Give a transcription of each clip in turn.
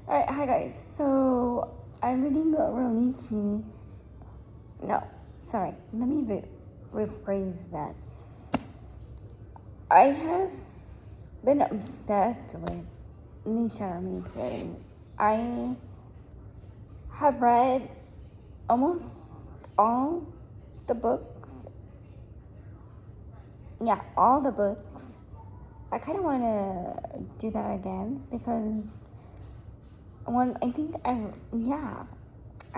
Alright, hi guys. So I'm reading Release Me. No, sorry. Let me rephrase that. I have been obsessed with Nisha Armin series. I have read almost all the books. Yeah, all the books. I kind of want to do that again because I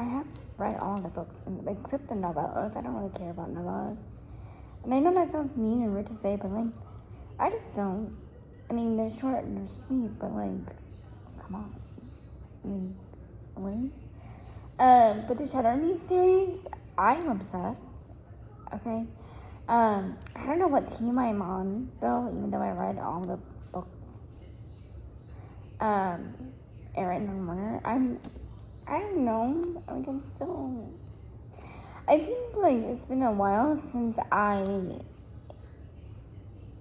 have read all the books except the novellas. I don't really care about novellas. And I know that sounds mean and rude to say, but I just don't. I mean, they're short and they're sweet, but come on. I mean, really? But the Shadow Me series, I'm obsessed. Okay. I don't know what team I'm on though, even though I read all the books. Aaron and Warner. I don't know. I'm still. I think it's been a while since I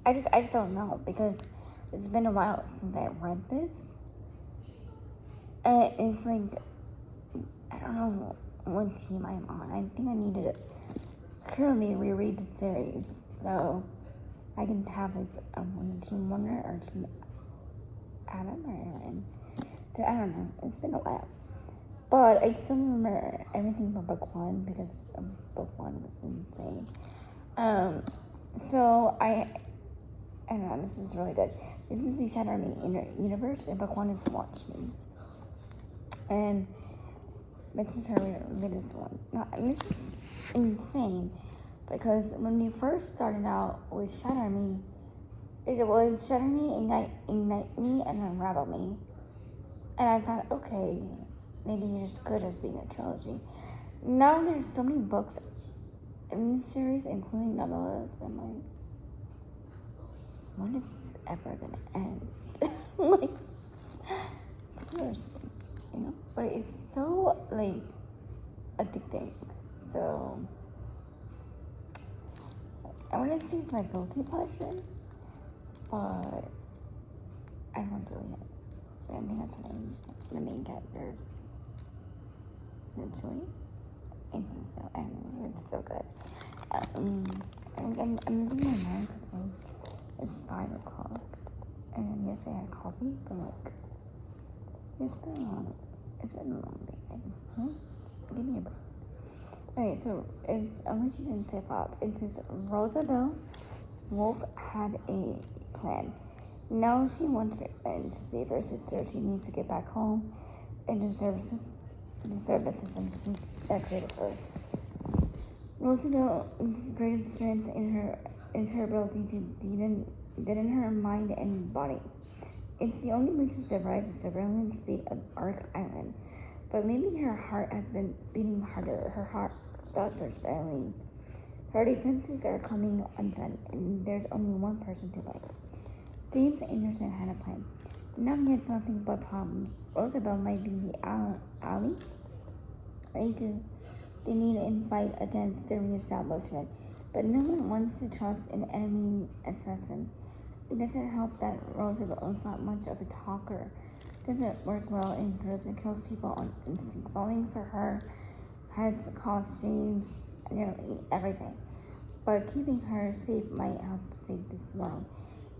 just don't know because it's been a while since I read this. And it's I don't know what team I'm on. I think I need to currently reread the series so I can have a Team Warner or Team Adam or Aaron. I don't know. It's been a while. But I still remember everything from book one because book one was insane. So I don't know, this is really good. This is the Shadow Me Universe, and book one is Watch Me. And this is her latest one. Now, this is insane because when we first started out with Shadow Me, it was Shadow Me, Ignite Me, and Unravel Me. And I thought, okay, maybe it's as good as being a trilogy. Now there's so many books in this series, including novellas. I'm when is it ever gonna end? Seriously, But it's so addicting. So I want to say it's my guilty pleasure, but I won't do it. I think that's the main character. Actually, I think so. I don't know. It's so good. I'm losing my mind because it's 5 o'clock, and yes, I had coffee, but it's been a long day, guys. Huh? Give me a break. Okay, so I'm reaching into tip up. It says Rosabelle Wolf had a plan. Now she wants to save her sister. She needs to get back home and the services that created her. Roosevelt's greatest strength is her ability to deaden her mind and body. It's the only way to survive the surveillance state of Ark Island. But lately her heart has been beating harder. Her heart thoughts are spiraling. Her defenses are coming undone, and there's only one person to blame. James Anderson had a plan. Now he has nothing but problems. Rosabelle might be the ally. They need to fight against the reestablishment, but no one wants to trust an enemy assassin. It doesn't help that Rosabelle is not much of a talker. Doesn't work well in groups and kills people on instinct. Falling for her has cost James nearly everything. But keeping her safe might help save this world.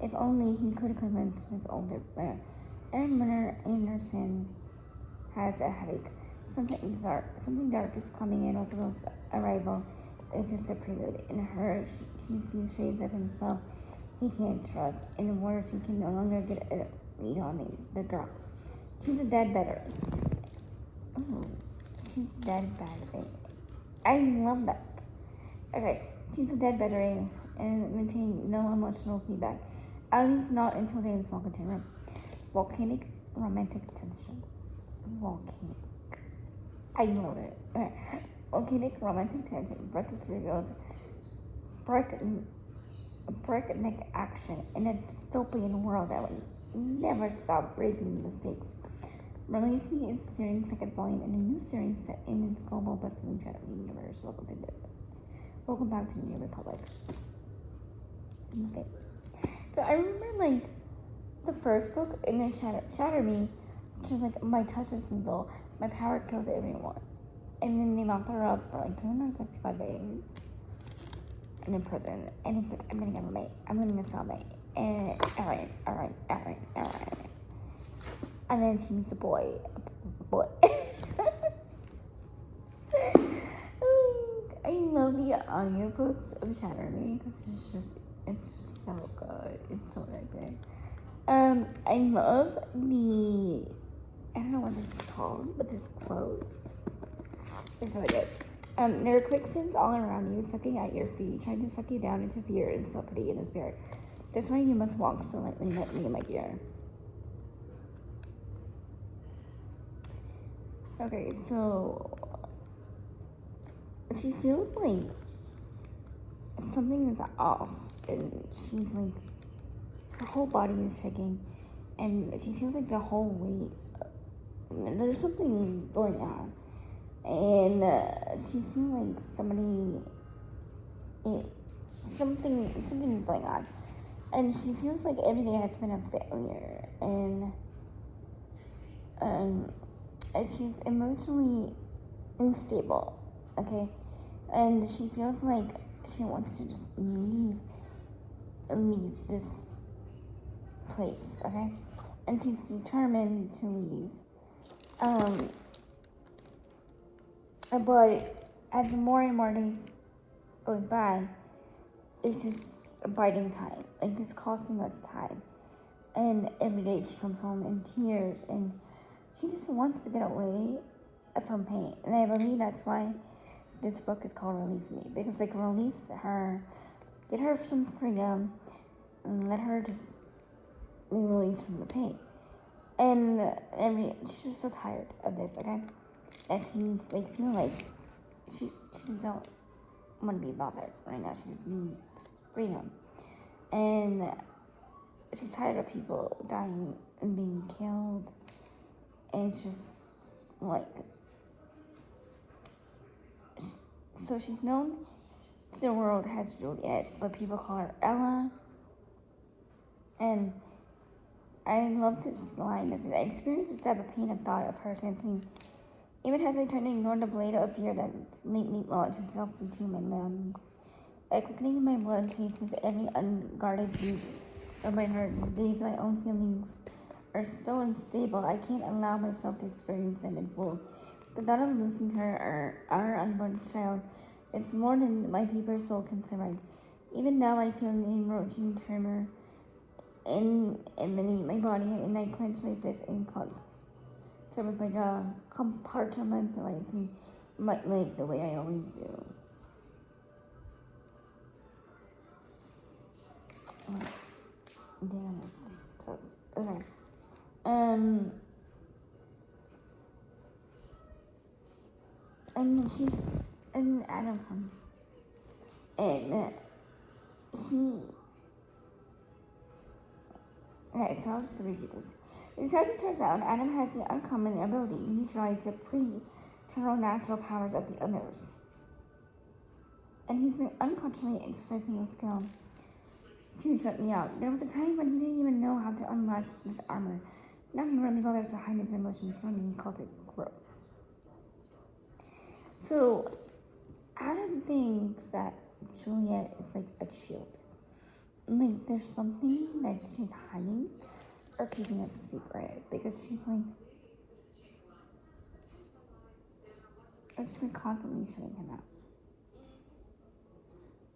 If only he could convince his older player. Aaron Winter Anderson has a headache. Something dark is coming in. Rosavelle's arrival is just a prelude. In her, he sees shades of himself he can't trust. In words, he can no longer get a read on the girl. She's a dead battery. Oh, she's a dead battery. I love that. Okay, she's a dead battery and maintain no emotional feedback. At least not until James walks into the room. Volcanic romantic tension. Volcanic. I love it. Okay. Volcanic romantic tension. Breakfast revealed breakneck action in a dystopian world that would never stop breaking mistakes. Release Me is series second volume in a new series set in its global bustling Shadow universe. Welcome back to New Republic. Okay. So I remember the first book in the Shatter Me She's like, my touch is lethal. My power kills everyone. And then they locked her up for like 265 days in prison. And it's like, I'm getting a roommate. I'm getting a cellmate. And alright. And then she meets a boy. I love the audiobooks of Shatter Me because it's just so good. It's so good. I love I don't know what this is called, but this quote is so good. There are quicksands all around you, sucking at your feet, trying to suck you down into fear and self-pity and despair. That's why you must walk so lightly, let me, my dear. Okay, so she feels like something is off, and she's like, her whole body is shaking, and she feels like the whole weight, there's something going on, and she's feeling like something is going on, and she feels like every day has been a failure, and she's emotionally unstable, okay, and she feels like she wants to just leave this place, okay, and she's determined to leave, but as more and more days goes by, it's just biding time, like it's costing us time, and every day she comes home in tears, and she just wants to get away from pain, and I believe that's why this book is called Release Me, because like release her, get her some freedom, and let her just be released from the pain. And she's just so tired of this, okay? And she like feel like she just don't want to be bothered right now. She just needs freedom, and she's tired of people dying and being killed. And it's just like, so she's known to the world as Juliet, but people call her Ella. And I love this line. It's, I experienced this type of pain of thought of her sensing, even as I turned to ignore the blade of fear that's lately lodged itself between my lungs. By quickening in my blood, she sees every unguarded beat of my heart. These days, my own feelings are so unstable, I can't allow myself to experience them in full. The thought of losing her or our unborn child is more than my paper soul can survive. Even now, I feel an encroaching tremor beneath my body, and I clench my fist and with my jaw, compartmentalizing my leg the way I always do. Oh, damn, it's tough. Okay. And Adam comes, and okay, so I'll just read you this. As it turns out, Adam has an uncommon ability. He utilize the preternatural powers of the others. And he's been unconsciously exercising his skill to shut me out. There was a time when he didn't even know how to unlatch this armor. Now he really bothers to hide his emotions from me. He calls it growth. So, Adam thinks that Juliet is like a shield. Like, there's something that she's hiding or keeping it secret, because she's like, she's been constantly shutting him out.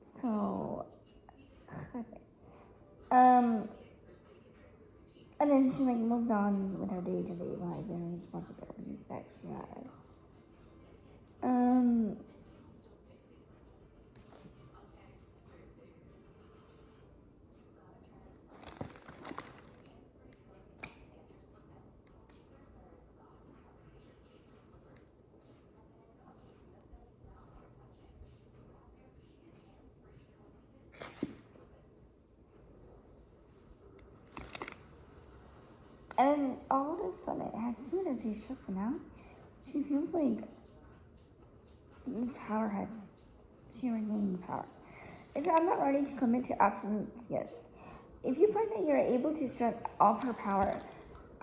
So, and then she like moved on with her day-to-day life and responsibilities that she has. And all of a sudden, as soon as he shuts him out, she feels like she regained power. If I'm not ready to commit to absolutes yet. If you find that you're able to shut off her power,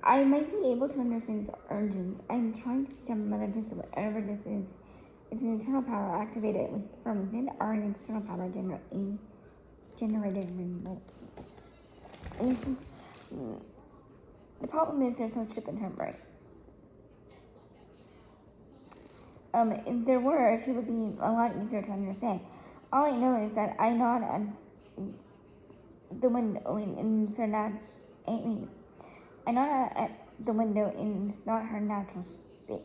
I might be able to understand its origins. I'm trying to determine whether this, whatever this is, it's an internal power activated from within or an external power generated remote. The problem is there's no chip in her brain. If there were, it would be a lot easier to understand. All I know is that I nod at the window in Sernat's Amy. I nod at the window in not her natural state.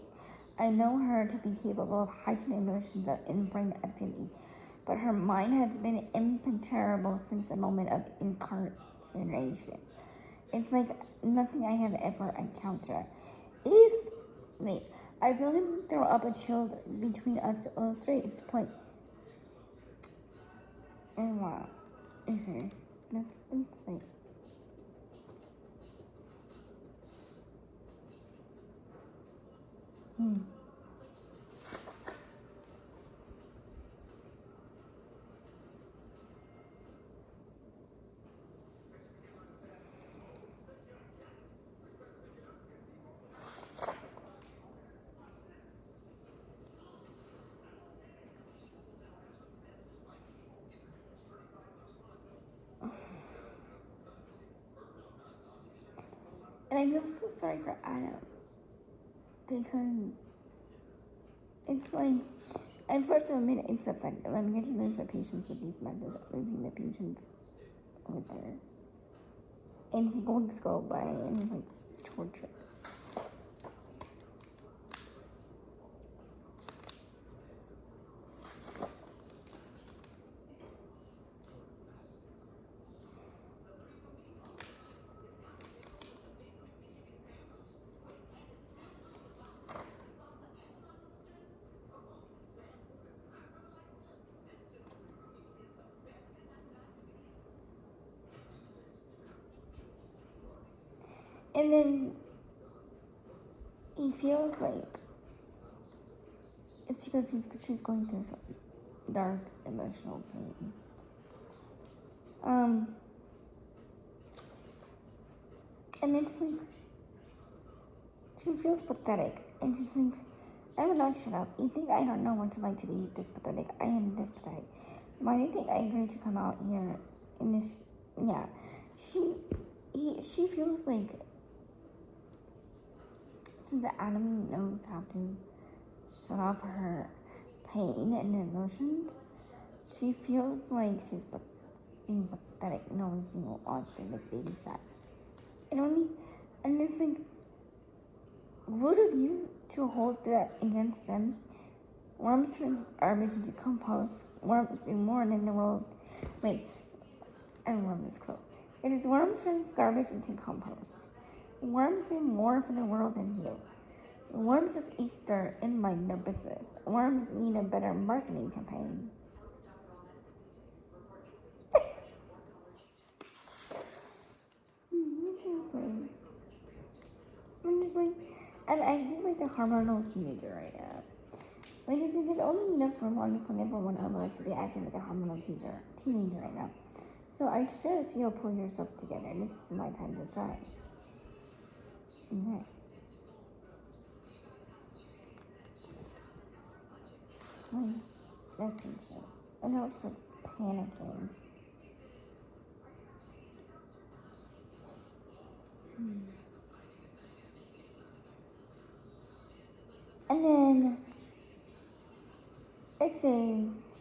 I know her to be capable of heightened emotions and brain activity, but her mind has been imperturbable since the moment of incarceration. It's like nothing I have ever encountered. I feel him throw up a chill between us to illustrate his point. And wow. Okay. That's insane. And I feel so sorry for Adam. Because it's like, at first I admit it's effective. I'm getting to lose my patience with these methods, losing my patience with her. And he's going to go by and it's like torture. And then he feels like it's because she's going through some dark emotional pain. And it's like she feels pathetic, and she's like, "I will not shut up. You think I don't know what it's like to be this pathetic? I am this pathetic. Why do you think I agreed to come out here in this?" Yeah, she feels like since Adam knows how to shut off her pain and emotions, she feels like she's being pathetic and always being watched and like babysat. And it's like rude of you to hold that against them. Worms turn garbage into compost. Worms do more than the world. Wait, I love this quote. It is worms turns garbage into compost. Worms do more for the world than you. Worms just eat dirt and mind no business. Worms need a better marketing campaign. I'm just like, I do like the hormonal teenager right now. Like, it's like there's only enough room on this planet for one of us to be acting like a hormonal teenager right now. So I suggest you pull yourself together. This is my time to shine. Okay. Like, that's insane. And I was just like panicking. And then it says,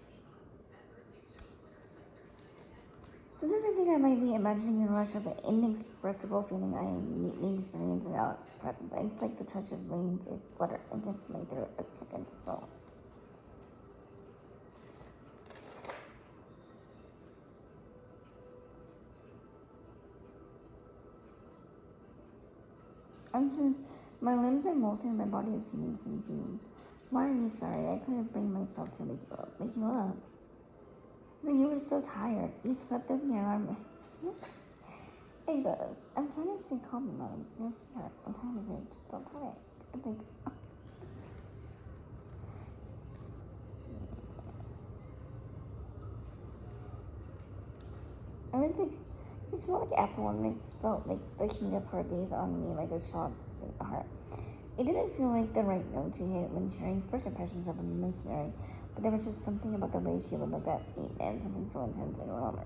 sometimes I think I might be imagining a rush of an inexpressible feeling I immediately experience in Alex's presence. I like the touch of wings or flutter against my throat a second so. I'm just, my limbs are molten, my body is heating sinking. Why are you sorry? I couldn't bring myself to make you up. Like you were so tired. You slept with your arm. He goes, I'm trying to stay calm now. You're scared. What time is it? Don't panic. I think. And it's like, It smelled like apple and it felt like the heat of her gaze on me like a shot in the heart. It didn't feel like the right note to hit when sharing first impressions of a missionary, but there was just something about the way she would look at me and something so intense and warm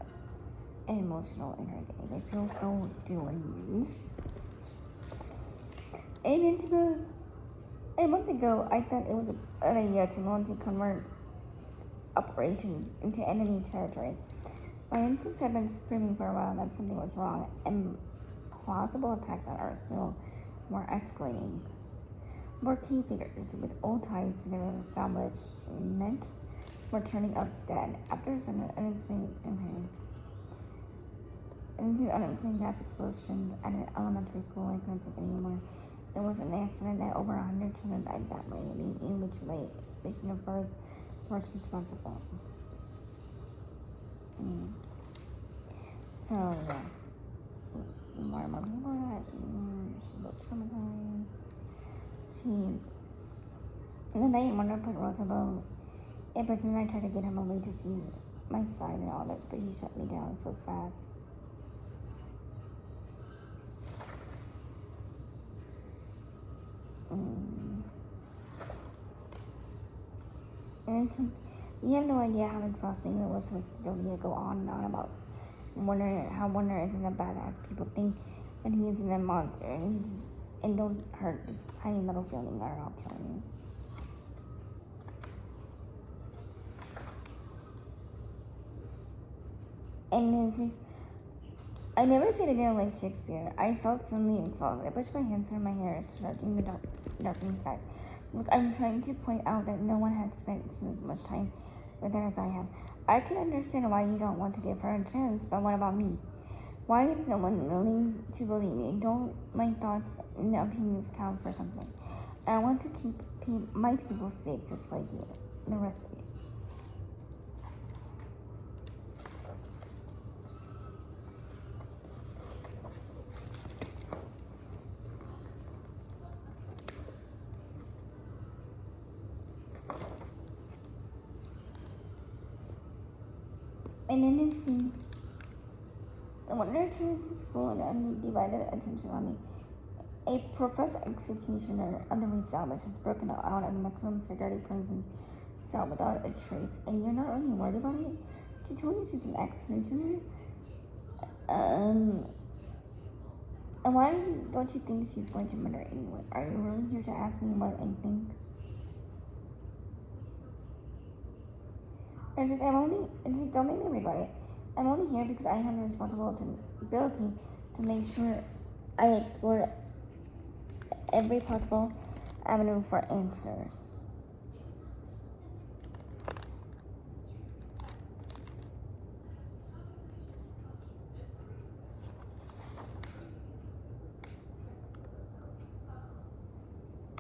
and emotional in her gaze. I feel so deranged. And then she goes, a month ago, I thought it was an idea to launch a convert operation into enemy territory. My instincts had been screaming for a while that something was wrong, and plausible attacks on our Arsenal were escalating. More key figures with old ties to their establishment were turning up dead after some unexplained gas explosions at an elementary school. I couldn't take anymore. It was an accident that over 100 children died that way, in which way Mission refers first responsible. So, yeah. More and more people that she was traumatized. The night Mona put Roosevelt in prison, I tried to get him away to see my side and all this, but he shut me down so fast. And you have no idea how exhausting it was to still go on and on about how Warner isn't a badass. People think that he isn't a monster, and don't hurt this tiny little feeling or I'll kill you. And I never said I didn't like Shakespeare. I felt suddenly exhausted. I pushed my hands through my hair, stroking the darkening skies. Look, I'm trying to point out that no one had spent as much time with her as I have. I can understand why you don't want to give her a chance, but what about me? Why is no one willing to believe me? Don't my thoughts and opinions count for something? I want to keep my people safe just like you, the rest of you. And then it seems the wonder turns to school and undivided attention on me. A professed executioner of the establishment has broken out of the maximum security prison cell without a trace, and you're not really worried about it? She told you she's an ex-prisoner? And why don't you think she's going to murder anyone? Are you really here to ask me what I think? Don't make me worry about it. I'm only here because I have the responsibility to make sure I explore every possible avenue for answers.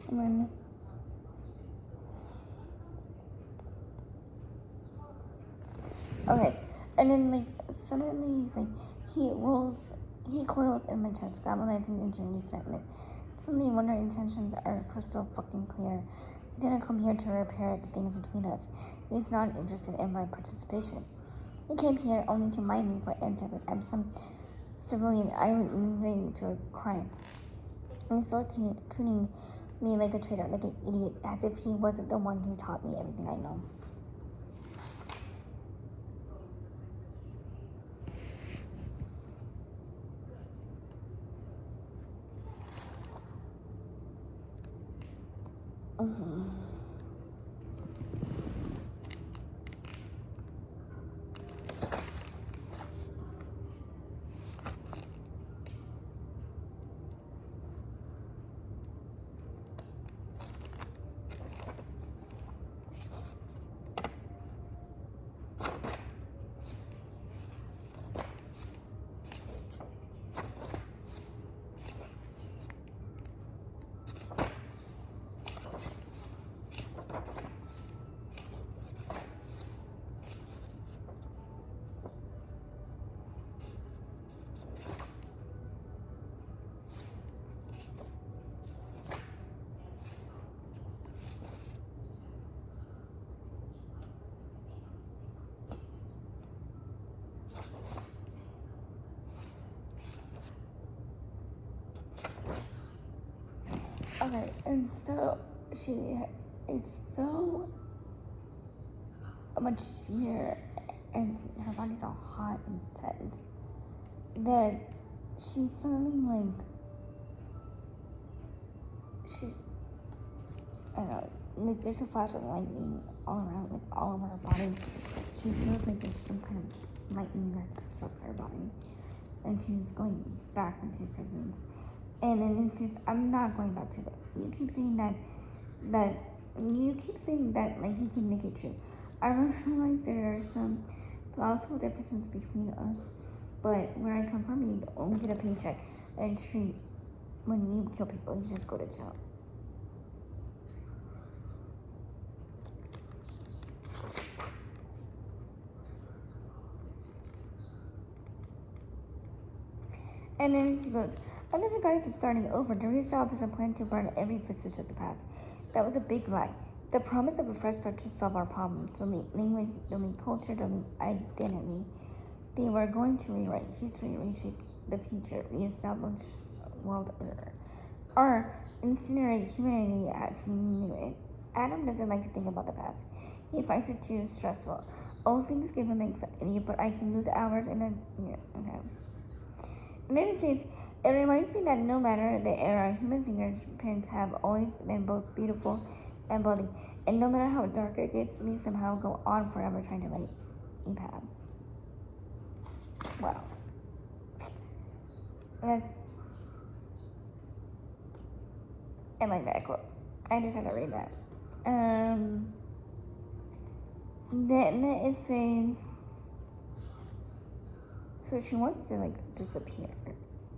And then, okay, and then suddenly he coils in my chest, galvanizing into resentment. Suddenly when our intentions are crystal fucking clear. He didn't come here to repair the things between us. He's not interested in my participation. He came here only to mine me for answers like I'm some civilian eyewitness to a crime. And he's still treating me like a traitor, like an idiot, as if he wasn't the one who taught me everything I know. Okay, and so she is so much fear, and her body's all hot and tense that she suddenly she I don't know, like there's a flash of lightning all around, like all over her body. She feels like there's some kind of lightning that struck her body, and she's going back into prisons. And then it says, I'm not going back to it. You keep saying that you keep saying that like you can make it true. I realize there are some plausible differences between us, but where I come from, you only get a paycheck and treat when you kill people, you just go to jail. And then she goes, under the guise of starting over, the reestablish a plan to burn every vestige of the past. That was a big lie. The promise of a fresh start to solve our problems, delete language, delete culture, delete identity. They were going to rewrite history, reshape the future, reestablish world order, or incinerate humanity as we knew it. Adam doesn't like to think about the past. He finds it too stressful. Old things give him anxiety, but I can lose hours in a okay. In the United States, it reminds me that no matter the era, human fingerprints have always been both beautiful and bloody. And no matter how dark it gets, we somehow go on forever trying to write a path. Wow. I like that quote. I just had to read that. Then it says, so she wants to disappear,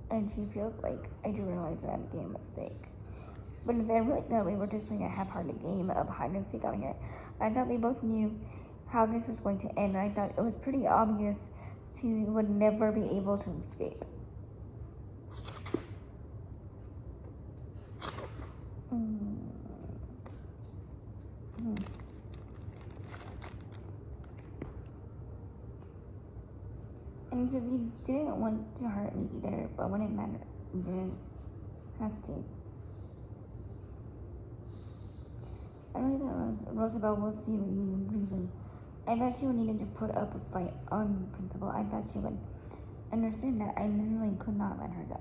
and she feels like I do realize that I'm making a mistake. But I really thought we were just playing a half-hearted game of hide and seek out here. I thought we both knew how this was going to end. I thought it was pretty obvious she would never be able to escape. And so you didn't want to hurt me either, but when it mattered, you didn't have to. I really thought Roosevelt would see you in prison. I thought she would need to put up a fight on principle. I thought she would understand that I literally could not let her go.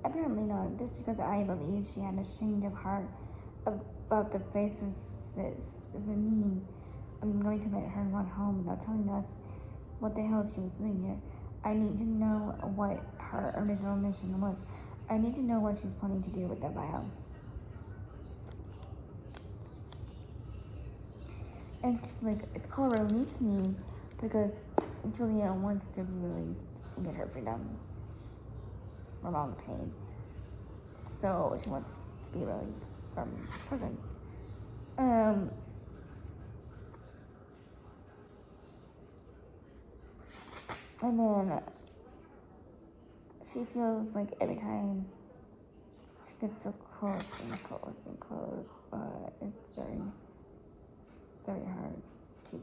Apparently not, just because I believe she had a change of heart about the faces doesn't mean I'm going to let her run home without telling us what the hell she was doing here. I need to know what her original mission was. I need to know what she's planning to do with that vial. And it's called Release Me because Julia wants to be released and get her freedom from all the pain. So she wants to be released from prison. And then she feels like every time she gets so close and close and close, but it's very, very hard to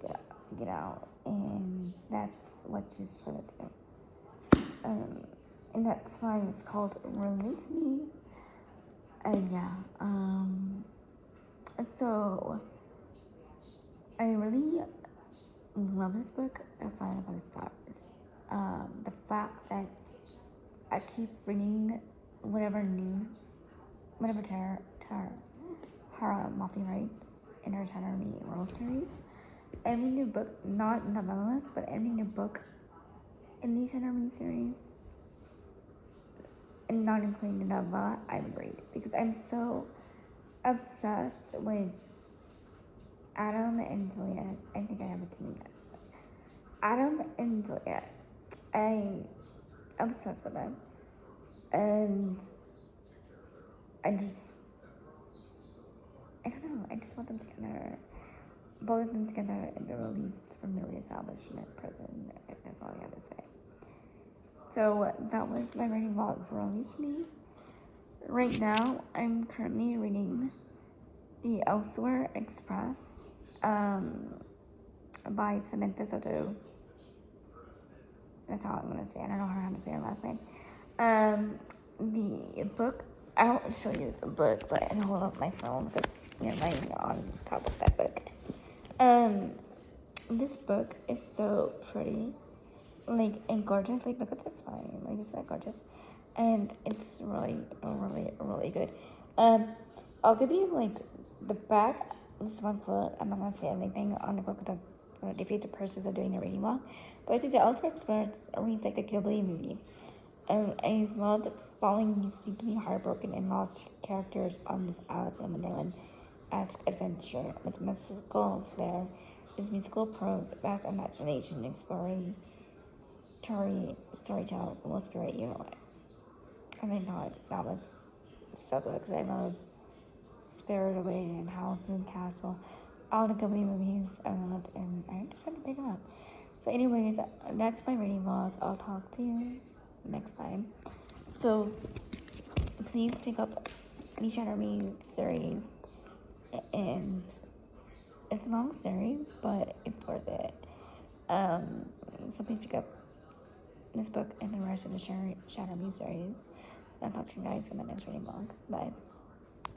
get out, and that's what she's gonna do. And that's why it's called Release Me. And yeah, so I really love this book. I find it 5 stars. The fact that I keep reading whatever Tara Mafi writes in her Shadow Me World series. Every new book, not novellas, but every new book in the Shadow Me series, and not including the novella, I would read because I'm so obsessed with Adam and Juliet. I think I have a team. Adam and Juliet. I'm obsessed with them. And I don't know, I just want them together. Both of them together and be released from the reestablishment prison. That's all I have to say. So that was my reading vlog for Release Me. Right now, I'm currently reading The Elsewhere Express by Samantha Soto. That's all I'm going to say. I don't know how to say her last name. The book I won't show you the book, but I can hold up my phone because you're writing on top of that book. This book is so pretty, like, and gorgeous. Like, look at this spine. Like, it's that gorgeous, and it's really, really, really good. I'll give you like the back. This one quote. I'm not gonna say anything on the book because I'm gonna defeat the purpose of doing a reading log. But it's just the Oscar experience reads like a Ghibli movie. And I loved following these deeply heartbroken and lost characters on this Alice in Wonderland-esque adventure with mystical flair, its musical prose, vast imagination, and exploratory storytelling will spirit you. And I thought that was so good because I love Spirited Away and Howl's Moving Castle. All the Ghibli movies I loved, and I decided to pick them up. So, anyways, that's my reading vlog. I'll talk to you next time. So, please pick up the Shadow Me series, and it's a long series, but it's worth it. So please pick up this book and the rest of the Shadow Me series. I'll talk to you guys in the next reading vlog. Bye.